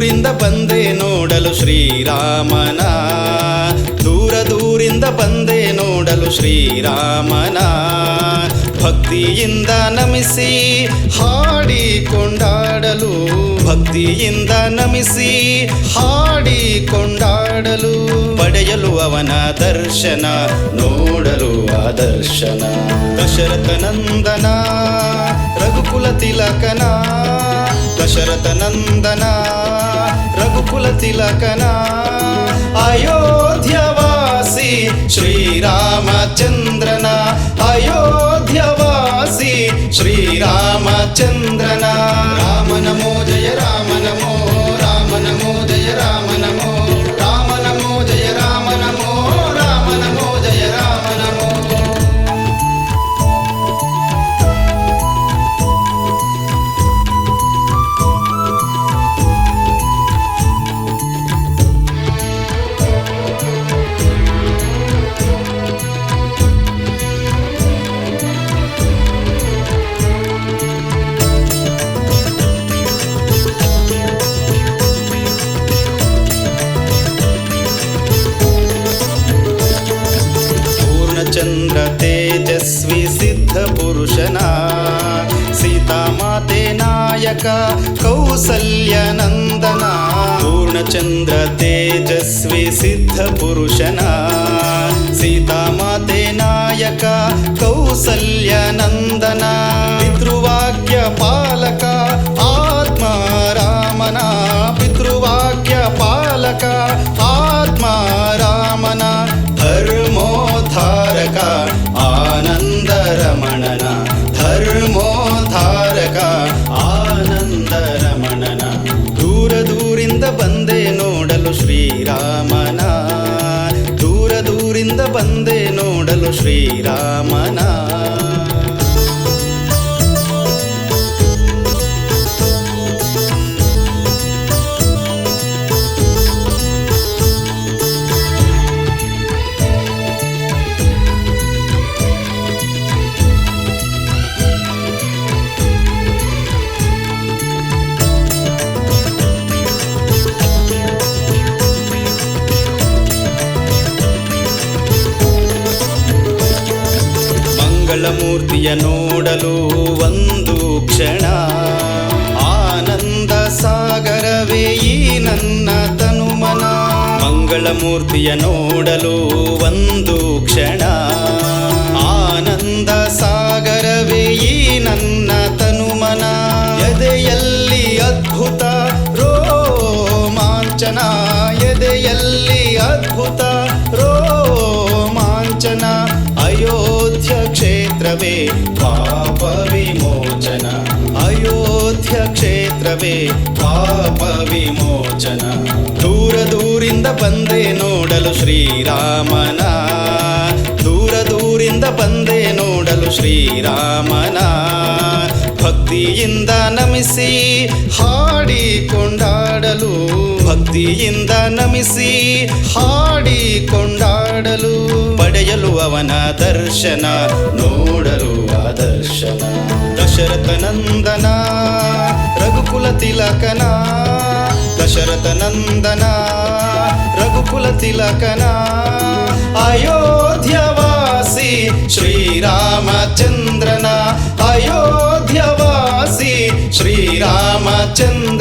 ದೂರಿಂದ ಬಂದೆ ನೋಡಲು ಶ್ರೀರಾಮನ, ದೂರ ದೂರಿಂದ ಬಂದೆ ನೋಡಲು ಶ್ರೀರಾಮನ. ಭಕ್ತಿಯಿಂದ ನಮಿಸಿ ಹಾಡಿ ಕೊಂಡಾಡಲು, ಭಕ್ತಿಯಿಂದ ನಮಿಸಿ ಹಾಡಿ ಕೊಂಡಾಡಲು, ಪಡೆಯಲು ಅವನ ದರ್ಶನ ನೋಡಲು ಆ ದರ್ಶನ. ದಶರಥ ನಂದನ ರಘುಕುಲ ತಿಲಕನ, ದಶರಥ ನಂದನ ರಘುಕುಲ ತಿಲಕನ, ಅಯೋಧ್ಯವಾಸಿ ಶ್ರೀರಾಮಚಂದ್ರನ, ಅಯೋಧ್ಯವಾಸಿ ಶ್ರೀರಾಮಚಂದ್ರನ. ರಾಮ ನಮೋ ಜಯ ರಾಮ ನಮೋ, ರಾಮ ನಮೋ ಜಯ ರಾಮ ನಮೋ, ರಾಮ ನಮೋ ಜಯ ರಾಮ ನಮೋ, ರಾಮ ನಮೋ ಜಯ ರಾಮ ನಮೋ. ಚಂದ್ರ ತೇಜಸ್ವಿ ಸಿದ್ಧ ಪುರುಷನ, ಸೀತಾಮಾತೆ ನಾಯಕ ಕೌಸಲ್ಯ ನಂದನ. ಪೂರ್ಣಚಂದ್ರ ತೇಜಸ್ವಿ ಸಿದ್ಧ ಪುರುಷನ, ಸೀತಾಮಾತೆ ನಾಯಕ ಕೌಸಲ್ಯ ನಂದನ. ಪಿತೃವಾಕ್ಯ ಪಾಲಕ ಆತ್ಮ ರಾಮನ, ಪಿತೃವಾಕ್ಯ ಪಾಲಕ ಆತ್ಮ ರಾಮನ. ಧರ್ಮೋದ್ಧಾರಕ ಆನಂದ ರಮಣನ, ಧರ್ಮೋದ್ಧಾರಕ ಆನಂದ ರಮಣನ. ದೂರ ದೂರಿಂದ ಬಂದೆ ನೋಡಲು ಶ್ರೀರಾಮನ, ದೂರ ದೂರಿಂದ ಬಂದೆ ನೋಡಲು ಶ್ರೀರಾಮನ. ಮಂಗಳಮೂರ್ತಿಯ ನೋಡಲು ಒಂದು ಕ್ಷಣ, ಆನಂದ ಸಾಗರವೇ ಈ ನನ್ನ ತನುಮನ. ಮಂಗಳಮೂರ್ತಿಯ ನೋಡಲು ಒಂದು ಕ್ಷಣ, ಆನಂದ ಸಾಗರವೇ ಈ ನನ್ನ ತನುಮನ. ಎದೆಯಲ್ಲಿ ಅದ್ಭುತ ರೋಮಾಂಚನ, ಎದೆಯಲ್ಲಿ ಅದ್ಭುತ ರೋಮಾಂಚನ. ಅಯೋಧ್ಯ ಕ್ಷೇತ್ರವೇ ಪಾಪ ವಿಮೋಚನ, ಅಯೋಧ್ಯ ಕ್ಷೇತ್ರವೇ ಪಾಪ ವಿಮೋಚನ. ದೂರ ದೂರಿಂದ ಬಂದೆ ನೋಡಲು ಶ್ರೀರಾಮನ, ದೂರ ದೂರಿಂದ ಬಂದೆ ನೋಡಲು ಶ್ರೀರಾಮನ. ಭಕ್ತಿಯಿಂದ ನಮಿಸಿ ಹಾಡಿ ಕೊಂಡಾಡಲು, ಭಕ್ತಿಯಿಂದ ನಮಿಸಿ ಹಾಡಿ ಕೊಂಡಾಡಲು, ಪಡೆಯಲು ಅವನ ದರ್ಶನ ನೋಡಲು ಆ ದರ್ಶನ. ದಶರಥ ನಂದನ ರಘುಕುಲ ತಿಲಕನ, ದಶರಥ ನಂದನ ರಘುಕುಲ ತಿಲಕನ. ಅಯೋಧ್ಯವಾಸಿ ಶ್ರೀರಾಮಚಂದ್ರನ, ಅಯೋಧ್ಯವಾಸಿ ಶ್ರೀರಾಮಚಂದ್ರ.